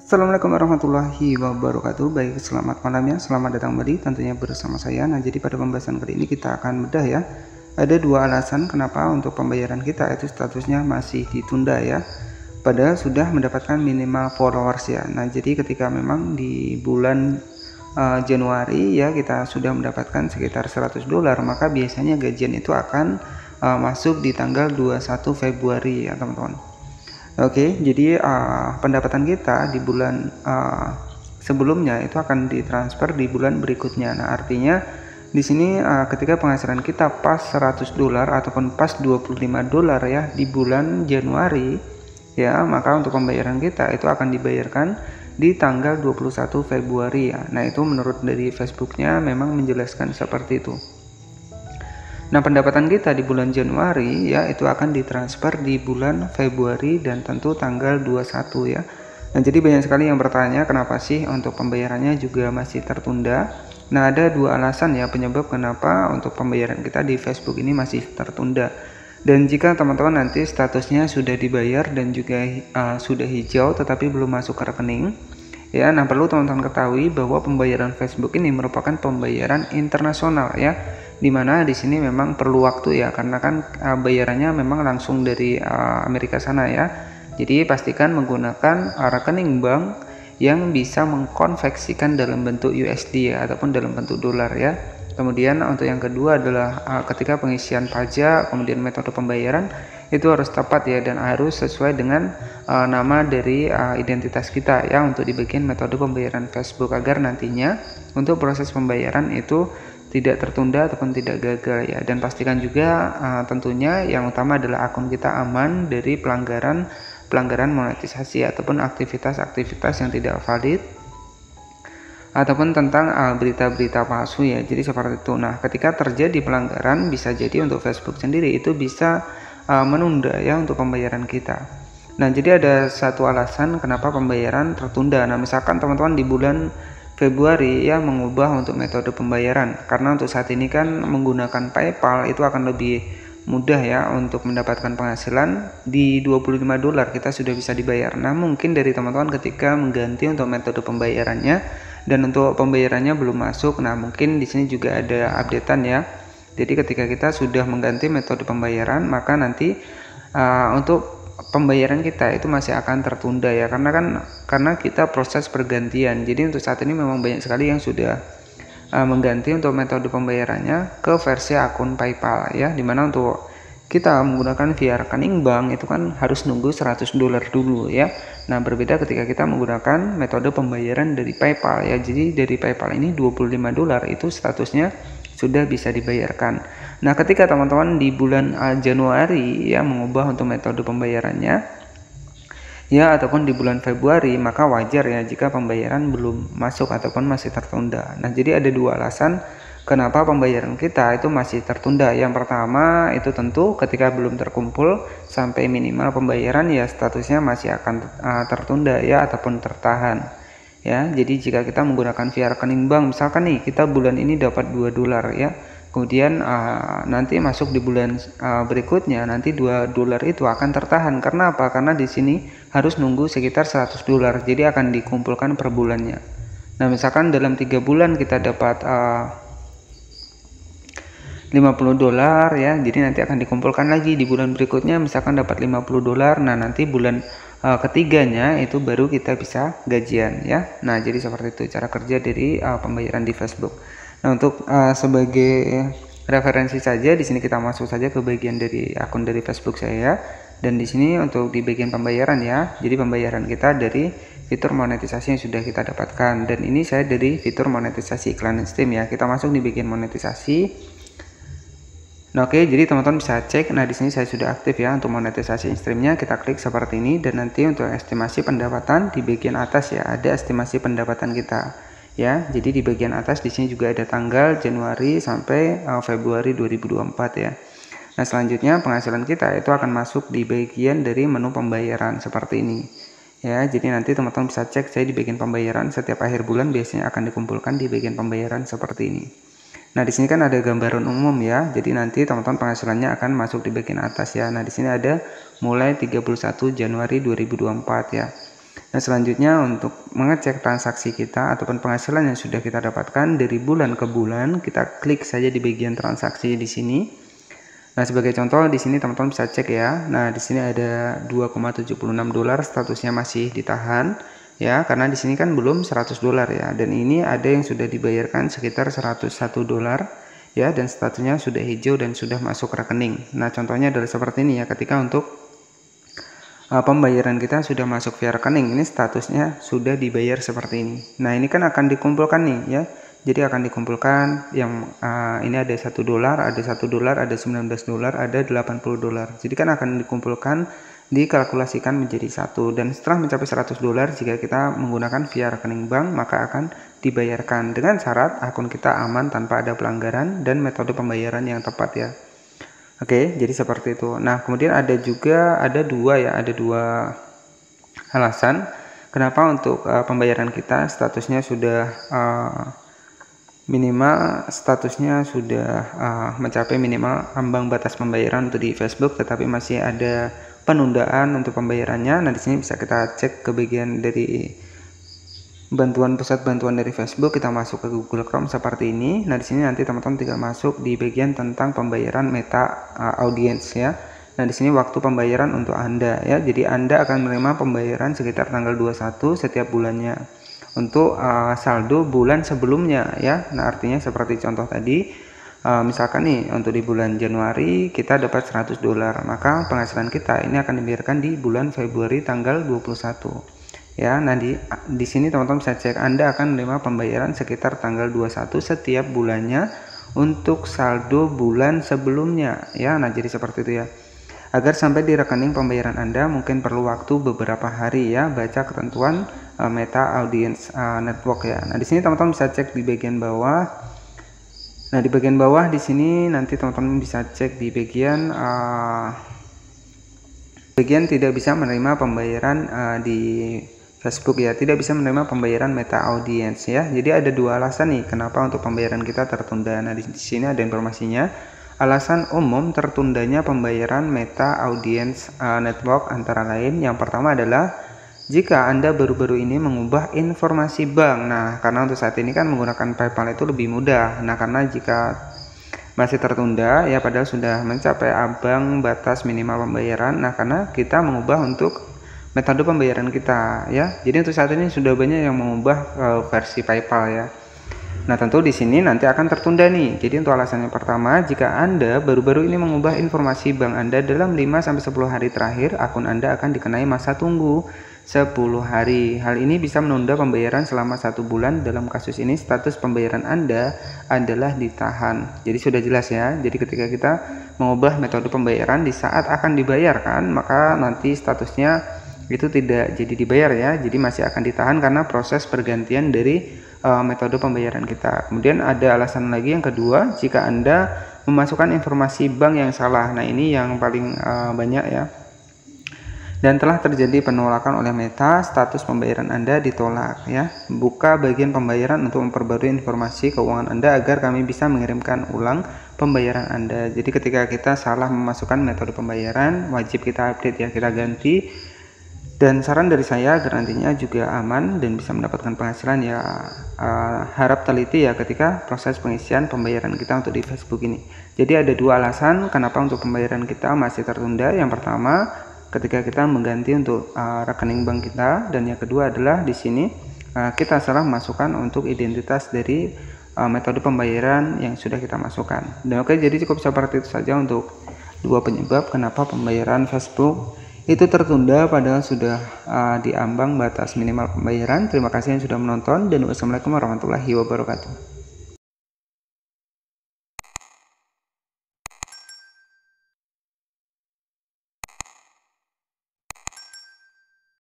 Assalamualaikum warahmatullahi wabarakatuh. Baik, selamat malam ya. Selamat datang kembali tentunya bersama saya. Nah, jadi pada pembahasan kali ini kita akan bedah ya. Ada dua alasan kenapa untuk pembayaran kita itu statusnya masih ditunda ya. Padahal sudah mendapatkan minimal followers ya. Nah, jadi ketika memang di bulan Januari ya kita sudah mendapatkan sekitar $100, maka biasanya gajian itu akan masuk di tanggal 21 Februari ya, teman-teman. Oke, jadi pendapatan kita di bulan sebelumnya itu akan ditransfer di bulan berikutnya. Nah, artinya di sini ketika penghasilan kita pas $100 ataupun pas $25 ya di bulan Januari ya, maka untuk pembayaran kita itu akan dibayarkan di tanggal 21 Februari ya. Nah, itu menurut dari Facebooknya memang menjelaskan seperti itu. Nah, pendapatan kita di bulan Januari ya itu akan ditransfer di bulan Februari dan tentu tanggal 21 ya. Nah, jadi banyak sekali yang bertanya kenapa sih untuk pembayarannya juga masih tertunda. Nah, ada dua alasan ya penyebab kenapa untuk pembayaran kita di Facebook ini masih tertunda. Dan jika teman-teman nanti statusnya sudah dibayar dan juga sudah hijau tetapi belum masuk ke rekening ya, nah perlu teman-teman ketahui bahwa pembayaran Facebook ini merupakan pembayaran internasional ya. Dimana di sini memang perlu waktu ya, karena kan bayarannya memang langsung dari Amerika sana ya. Jadi pastikan menggunakan rekening bank yang bisa mengkonversikan dalam bentuk USD ya, ataupun dalam bentuk dolar ya. Kemudian untuk yang kedua adalah ketika pengisian pajak, kemudian metode pembayaran itu harus tepat ya, dan harus sesuai dengan nama dari identitas kita ya untuk di bagian metode pembayaran Facebook, agar nantinya untuk proses pembayaran itu tidak tertunda ataupun tidak gagal ya. Dan pastikan juga tentunya yang utama adalah akun kita aman dari pelanggaran monetisasi ataupun aktivitas yang tidak valid ataupun tentang berita-berita palsu ya. Jadi seperti itu. Nah, ketika terjadi pelanggaran bisa jadi untuk Facebook sendiri itu bisa menunda ya untuk pembayaran kita. Nah, jadi ada satu alasan kenapa pembayaran tertunda. Nah, misalkan teman-teman di bulan Februari ya mengubah untuk metode pembayaran, karena untuk saat ini kan menggunakan PayPal itu akan lebih mudah ya untuk mendapatkan penghasilan. Di $25 kita sudah bisa dibayar. Nah, mungkin dari teman-teman ketika mengganti untuk metode pembayarannya dan untuk pembayarannya belum masuk, nah mungkin di sini juga ada updatean ya. Jadi ketika kita sudah mengganti metode pembayaran, maka nanti untuk pembayaran kita itu masih akan tertunda ya, karena kita proses pergantian. Jadi untuk saat ini memang banyak sekali yang sudah mengganti untuk metode pembayarannya ke versi akun PayPal ya, dimana untuk kita menggunakan via rekening bank itu kan harus nunggu $100 dulu ya. Nah, berbeda ketika kita menggunakan metode pembayaran dari PayPal ya. Jadi dari PayPal ini $25 itu statusnya sudah bisa dibayarkan. Nah, ketika teman-teman di bulan Januari ya mengubah untuk metode pembayarannya ya, ataupun di bulan Februari, maka wajar ya jika pembayaran belum masuk ataupun masih tertunda. Nah, jadi ada dua alasan kenapa pembayaran kita itu masih tertunda. Yang pertama itu tentu ketika belum terkumpul sampai minimal pembayaran ya statusnya masih akan tertunda ya ataupun tertahan. Ya, jadi jika kita menggunakan via rekening bank, misalkan nih kita bulan ini dapat $2 ya, kemudian nanti masuk di bulan berikutnya nanti $2 itu akan tertahan. Karena apa? Karena di sini harus nunggu sekitar $100, jadi akan dikumpulkan per bulannya. Nah, misalkan dalam 3 bulan kita dapat $50 ya, jadi nanti akan dikumpulkan lagi di bulan berikutnya, misalkan dapat $50. Nah, nanti bulan ketiganya itu baru kita bisa gajian ya. Nah, jadi seperti itu cara kerja dari pembayaran di Facebook. Nah, untuk sebagai referensi saja di sini kita masuk saja ke bagian dari akun dari Facebook saya, dan di sini untuk di bagian pembayaran ya. Jadi pembayaran kita dari fitur monetisasi yang sudah kita dapatkan, dan ini saya dari fitur monetisasi iklan stream ya. Kita masuk di bagian monetisasi. Nah, oke, jadi teman-teman bisa cek. Nah, di sini saya sudah aktif ya untuk monetisasi streamnya. Kita klik seperti ini, dan nanti untuk estimasi pendapatan di bagian atas ya ada estimasi pendapatan kita ya. Jadi di bagian atas di sini juga ada tanggal Januari sampai Februari 2024 ya. Nah, selanjutnya penghasilan kita itu akan masuk di bagian dari menu pembayaran seperti ini ya. Jadi nanti teman-teman bisa cek, saya di bagian pembayaran setiap akhir bulan biasanya akan dikumpulkan di bagian pembayaran seperti ini. Nah, di sini kan ada gambaran umum ya. Jadi nanti teman-teman penghasilannya akan masuk di bagian atas ya. Nah, di sini ada mulai 31 Januari 2024 ya. Nah, selanjutnya untuk mengecek transaksi kita ataupun penghasilan yang sudah kita dapatkan dari bulan ke bulan, kita klik saja di bagian transaksi di sini. Nah, sebagai contoh di sini teman-teman bisa cek ya. Nah, di sini ada 2,76 dolar, statusnya masih ditahan ya, karena di sini kan belum 100 dolar ya. Dan ini ada yang sudah dibayarkan sekitar 101 dolar ya, dan statusnya sudah hijau dan sudah masuk rekening. Nah, contohnya adalah seperti ini ya, ketika untuk pembayaran kita sudah masuk via rekening, ini statusnya sudah dibayar seperti ini. Nah, ini kan akan dikumpulkan nih ya. Jadi akan dikumpulkan yang ini ada 1 dolar, ada 1 dolar, ada 19 dolar, ada 80 dolar. Jadi kan akan dikumpulkan, dikalkulasikan menjadi satu, dan setelah mencapai 100 dolar jika kita menggunakan via rekening bank maka akan dibayarkan dengan syarat akun kita aman tanpa ada pelanggaran dan metode pembayaran yang tepat ya. Oke, jadi seperti itu. Nah, kemudian ada dua alasan kenapa untuk pembayaran kita statusnya sudah minimal, statusnya sudah mencapai minimal ambang batas pembayaran untuk di Facebook, tetapi masih ada penundaan untuk pembayarannya. Nah, di sini bisa kita cek ke bagian dari pusat bantuan dari Facebook, kita masuk ke Google Chrome seperti ini. Nah, di sini nanti teman-teman tinggal masuk di bagian tentang pembayaran Meta Audience ya. Nah, di sini waktu pembayaran untuk Anda ya. Jadi Anda akan menerima pembayaran sekitar tanggal 21 setiap bulannya untuk saldo bulan sebelumnya ya. Nah, artinya seperti contoh tadi, misalkan nih untuk di bulan Januari kita dapat 100 dolar, maka penghasilan kita ini akan dibayarkan di bulan Februari tanggal 21. Ya, nah di sini teman-teman bisa cek, Anda akan menerima pembayaran sekitar tanggal 21 setiap bulannya untuk saldo bulan sebelumnya ya. Nah, jadi seperti itu ya. Agar sampai di rekening pembayaran Anda mungkin perlu waktu beberapa hari ya, baca ketentuan Meta Audience Network ya. Nah, di sini teman-teman bisa cek di bagian bawah. Nah, di bagian bawah di sini nanti teman-teman bisa cek di bagian tidak bisa menerima pembayaran di Facebook ya, tidak bisa menerima pembayaran Meta Audience ya. Jadi ada dua alasan nih kenapa untuk pembayaran kita tertunda. Nah, di sini ada informasinya. Alasan umum tertundanya pembayaran Meta Audience Network antara lain, yang pertama adalah jika Anda baru-baru ini mengubah informasi bank. Nah, karena untuk saat ini kan menggunakan PayPal itu lebih mudah. Nah, karena jika masih tertunda ya, padahal sudah mencapai ambang batas minimal pembayaran. Nah, karena kita mengubah untuk metode pembayaran kita ya. Jadi untuk saat ini sudah banyak yang mengubah versi PayPal ya. Nah, tentu di sini nanti akan tertunda nih. Jadi untuk alasan yang pertama, jika Anda baru-baru ini mengubah informasi bank Anda dalam 5-10 hari terakhir, akun Anda akan dikenai masa tunggu 10 hari. Hal ini bisa menunda pembayaran selama 1 bulan. Dalam kasus ini status pembayaran Anda adalah ditahan. Jadi sudah jelas ya. Jadi ketika kita mengubah metode pembayaran di saat akan dibayarkan, maka nanti statusnya itu tidak jadi dibayar ya, jadi masih akan ditahan karena proses pergantian dari metode pembayaran kita. Kemudian ada alasan lagi yang kedua, jika Anda memasukkan informasi bank yang salah. Nah, ini yang paling banyak ya, dan telah terjadi penolakan oleh Meta, status pembayaran Anda ditolak ya. Buka bagian pembayaran untuk memperbarui informasi keuangan Anda agar kami bisa mengirimkan ulang pembayaran Anda. Jadi ketika kita salah memasukkan metode pembayaran, wajib kita update ya, kita ganti. Dan saran dari saya agar nantinya juga aman dan bisa mendapatkan penghasilan ya, harap teliti ya ketika proses pengisian pembayaran kita untuk di Facebook ini. Jadi ada dua alasan kenapa untuk pembayaran kita masih tertunda. Yang pertama, ketika kita mengganti untuk rekening bank kita, dan yang kedua adalah di sini kita salah masukkan untuk identitas dari metode pembayaran yang sudah kita masukkan. Dan oke, jadi cukup seperti itu saja untuk dua penyebab kenapa pembayaran Facebook itu tertunda padahal sudah diambang batas minimal pembayaran. Terima kasih yang sudah menonton dan wassalamualaikum warahmatullahi wabarakatuh.